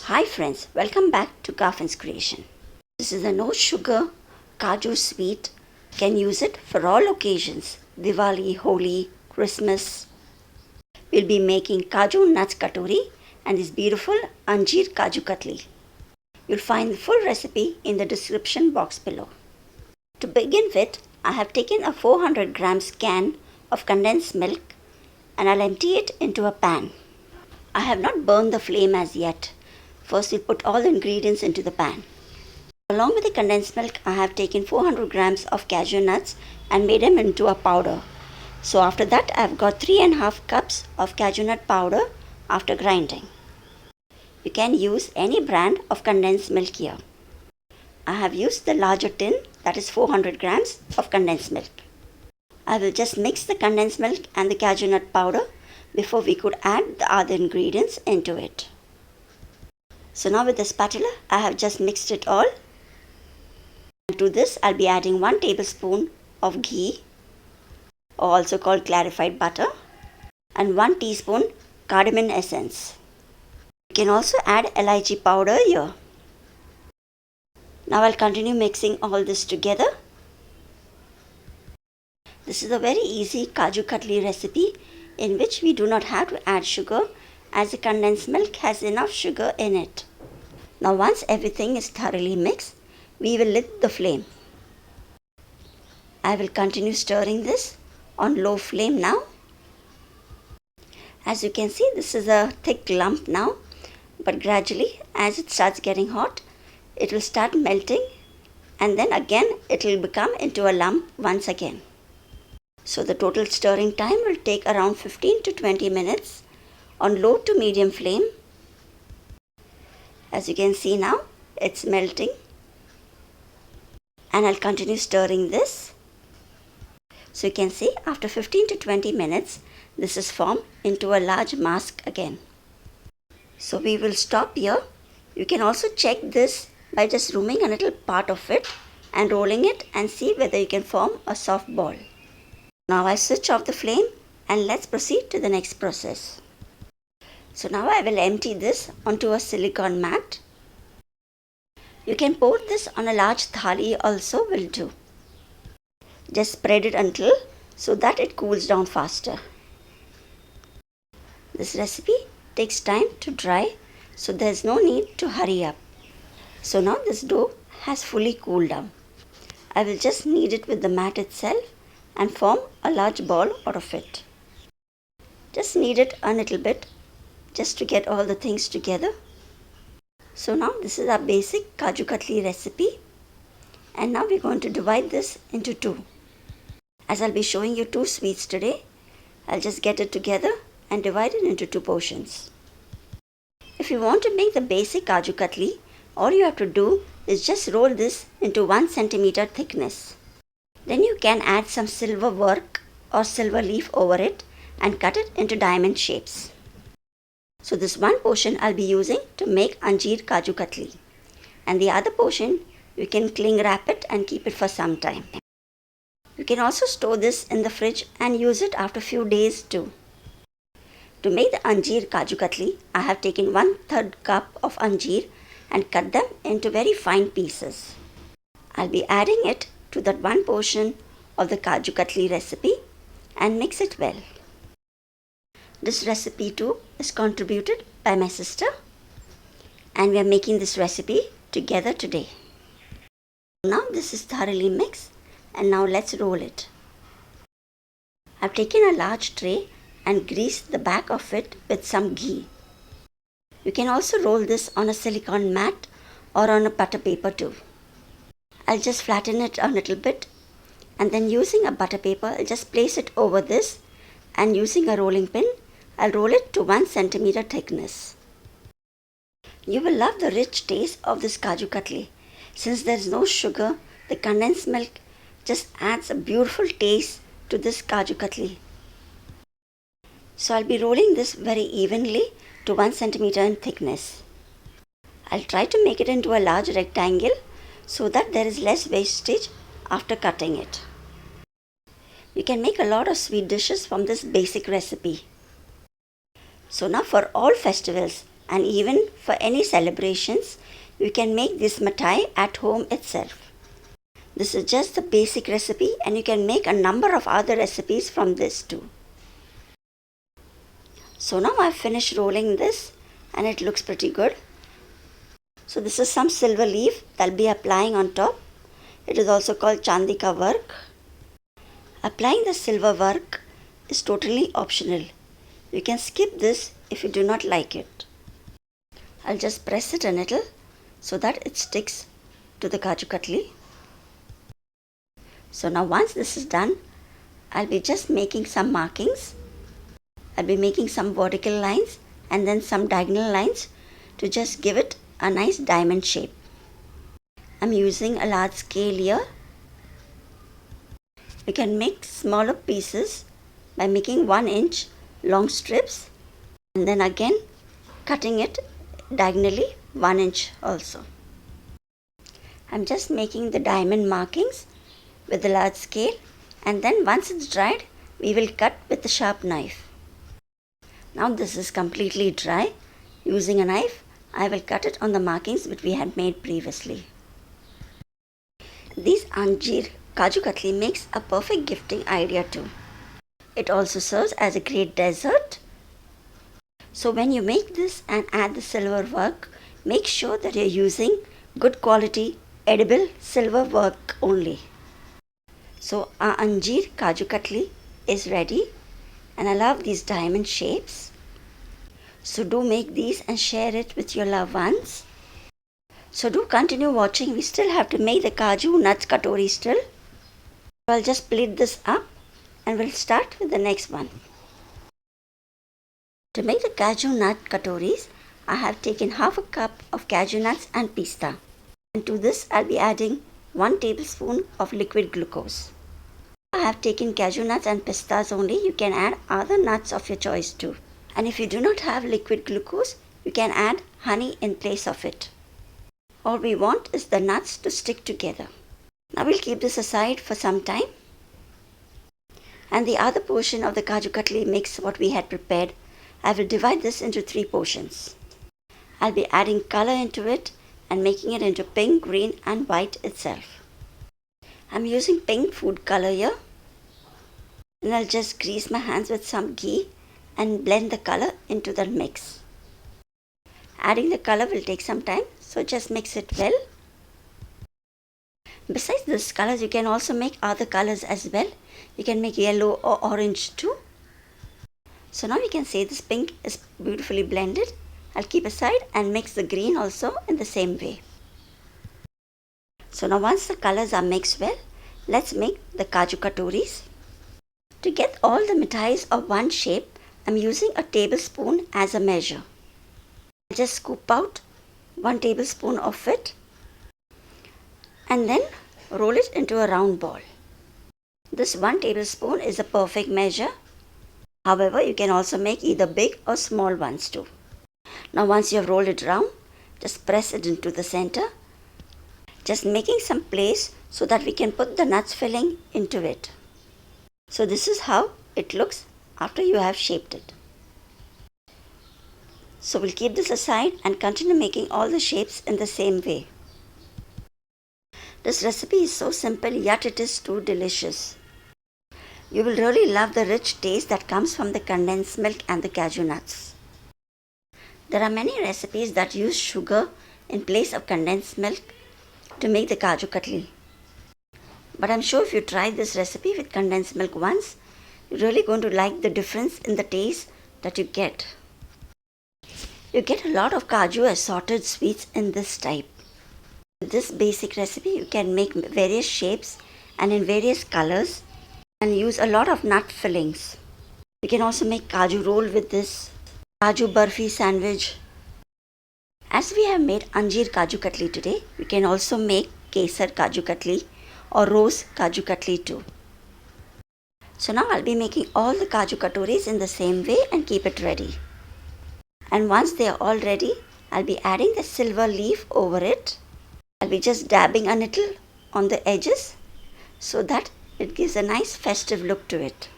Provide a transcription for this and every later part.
Hi friends, welcome back to Garfin's creation. This is a no sugar Kaju sweet. You can use it for all occasions. Diwali, Holi, Christmas. We'll be making Kaju nuts Katori and this beautiful Anjeer Kaju Katli. You'll find the full recipe in the description box below. To begin with, I have taken a 400 grams can of condensed milk and I'll empty it into a pan. I have not burned the flame as yet. First, we'll put all the ingredients into the pan. Along with the condensed milk, I have taken 400 grams of cashew nuts and made them into a powder. So after that, I have got 3.5 cups of cashew nut powder after grinding. You can use any brand of condensed milk here. I have used the larger tin, that is 400 grams of condensed milk. I will just mix the condensed milk and the cashew nut powder before we could add the other ingredients into it. So now with the spatula, I have just mixed it all. And to this, I'll be adding 1 tablespoon of ghee, or also called clarified butter, and 1 teaspoon Cardamon Essence. You can also add Elaichi powder here. Now I'll continue mixing all this together. This is a very easy Kaju Katli recipe in which we do not have to add sugar as the condensed milk has enough sugar in it. Now once everything is thoroughly mixed, we will lit the flame. I will continue stirring this on low flame now. As you can see, this is a thick lump now, but gradually as it starts getting hot, it will start melting and then again it will become into a lump once again. So the total stirring time will take around 15 to 20 minutes on low to medium flame. As you can see now, it's melting. And I'll continue stirring this. So you can see after 15 to 20 minutes, this is formed into a large mass again. So we will stop here. You can also check this by just removing a little part of it and rolling it and see whether you can form a soft ball. Now I switch off the flame and let's proceed to the next process. So now I will empty this onto a silicone mat. You can pour this on a large thali also will do. Just spread it until so that it cools down faster. This recipe takes time to dry, so there is no need to hurry up. So now this dough has fully cooled down. I will just knead it with the mat itself and form a large ball out of it. Just knead it a little bit just to get all the things together. So now this is our basic Kaju Katli recipe, and now we're going to divide this into two. As I'll be showing you two sweets today, I'll just get it together and divide it into two portions. If you want to make the basic Kaju Katli, all you have to do is just roll this into 1 centimeter thickness. Then you can add some silver work or silver leaf over it and cut it into diamond shapes. So this one portion I'll be using to make Anjeer Kaju Katli, and the other portion you can cling wrap it and keep it for some time. You can also store this in the fridge and use it after a few days too. To make the Anjeer Kaju Katli, I have taken 1/3 cup of anjeer and cut them into very fine pieces. I'll be adding it to that one portion of the Kaju Katli recipe and mix it well. This recipe too is contributed by my sister, and we are making this recipe together today. Now this is thoroughly mixed, and now let's roll it. I've taken a large tray and greased the back of it with some ghee. You can also roll this on a silicone mat or on a butter paper too. I'll just flatten it a little bit, and then using a butter paper, I'll just place it over this, and using a rolling pin, I'll roll it to 1 centimeter thickness. You will love the rich taste of this Kaju Katli. Since there is no sugar, the condensed milk just adds a beautiful taste to this Kaju Katli. So I'll be rolling this very evenly to 1 centimeter in thickness. I'll try to make it into a large rectangle so that there is less wastage after cutting it. You can make a lot of sweet dishes from this basic recipe. So now for all festivals, And even for any celebrations, you can make this mithai at home itself. This is just the basic recipe and you can make a number of other recipes from this too. So now I've finished rolling this and it looks pretty good. So this is some silver leaf that I'll be applying on top. It is also called Chandika work. Applying the silver work is totally optional. You can skip this if you do not like it. I'll just press it a little so that it sticks to the Kaju Katli. So now once this is done, I'll be just making some markings. I'll be making some vertical lines and then some diagonal lines to just give it a nice diamond shape. I'm using a large scale here. You can make smaller pieces by making 1 inch long strips and then again cutting it diagonally 1 inch also. I'm just making the diamond markings with the large scale and then once it's dried, we will cut with the sharp knife. Now this is completely dry. Using a knife, I will cut it on the markings which we had made previously. This Anjeer Kaju Katli makes a perfect gifting idea too. It also serves as a great dessert. So when you make this and add the silver work, make sure that you're using good quality edible silver work only. So our Anjeer Kaju Katli is ready and I love these diamond shapes. So do make these and share it with your loved ones. So do continue watching. We still have to make the Kaju nuts Katori still. I'll just split this up and we'll start with the next one. To make the Kaju nut Katoris, I have taken half a cup of cashew nuts and pista. And to this I'll be adding 1 tablespoon of liquid glucose. I have taken cashew nuts and pistas only. You can add other nuts of your choice too. And if you do not have liquid glucose, you can add honey in place of it. All we want is the nuts to stick together. Now we'll keep this aside for some time. And the other portion of the Kaju Katli mix what we had prepared, I will divide this into 3 portions. I'll be adding color into it and making it into pink, green and white itself. I'm using pink food color here. And I'll just grease my hands with some ghee and blend the color into the mix. Adding the color will take some time, so just mix it well. Besides this colors, you can also make other colors as well. You can make yellow or orange too. So now you can see this pink is beautifully blended. I'll keep aside and mix the green also in the same way. So now once the colors are mixed well, let's make the Kaju Katoris. To get all the mithais of one shape, I'm using a tablespoon as a measure. I'll just scoop out 1 tablespoon of it and then roll it into a round ball. This 1 tablespoon is a perfect measure. However, you can also make either big or small ones too. Now once you have rolled it round, just press it into the center. Just making some place so that we can put the nuts filling into it. So this is how it looks after you have shaped it. So we'll keep this aside and continue making all the shapes in the same way. This recipe is so simple yet it is too delicious. You will really love the rich taste that comes from the condensed milk and the cashew nuts. There are many recipes that use sugar in place of condensed milk to make the Kaju Katli. But I'm sure if you try this recipe with condensed milk once, you're really going to like the difference in the taste that you get. You get a lot of Kaju assorted sweets in this type. With this basic recipe, you can make various shapes and in various colors and use a lot of nut fillings. You can also make Kaju roll with this, Kaju Burfi sandwich. As we have made Anjeer Kaju Katli today, we can also make Kesar Kaju Katli or Rose Kaju Katli too. So now I'll be making all the Kaju Katoris in the same way and keep it ready. And once they are all ready, I'll be adding the silver leaf over it. I'll be just dabbing a little on the edges so that it gives a nice festive look to it.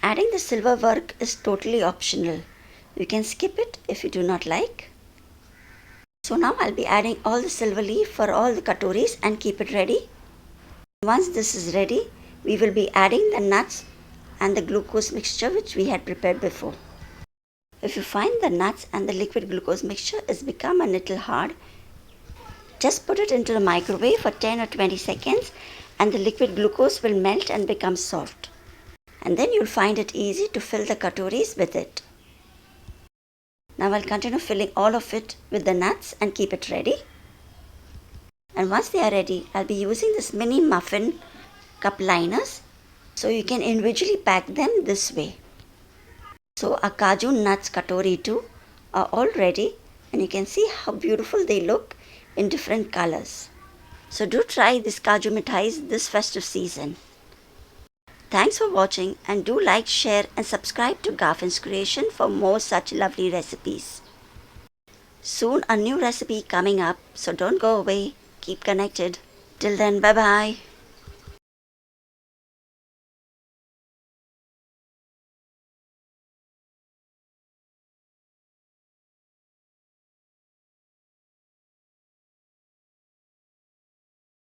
Adding the silver work is totally optional. You can skip it if you do not like. So now I'll be adding all the silver leaf for all the katoris and keep it ready. Once this is ready, we will be adding the nuts and the glucose mixture which we had prepared before. If you find the nuts and the liquid glucose mixture has become a little hard, just put it into the microwave for 10 or 20 seconds and the liquid glucose will melt and become soft. And then you'll find it easy to fill the katoris with it. Now I'll continue filling all of it with the nuts and keep it ready. And once they are ready, I'll be using this mini muffin cup liners. So you can individually pack them this way. So our Kaju nuts katori too are all ready and you can see how beautiful they look in different colors. So do try this Kaju Mithais this festive season. Thanks for watching and do like, share and subscribe to Garfin's Creation for more such lovely recipes. Soon a new recipe coming up, so don't go away. Keep connected. Till then, bye bye.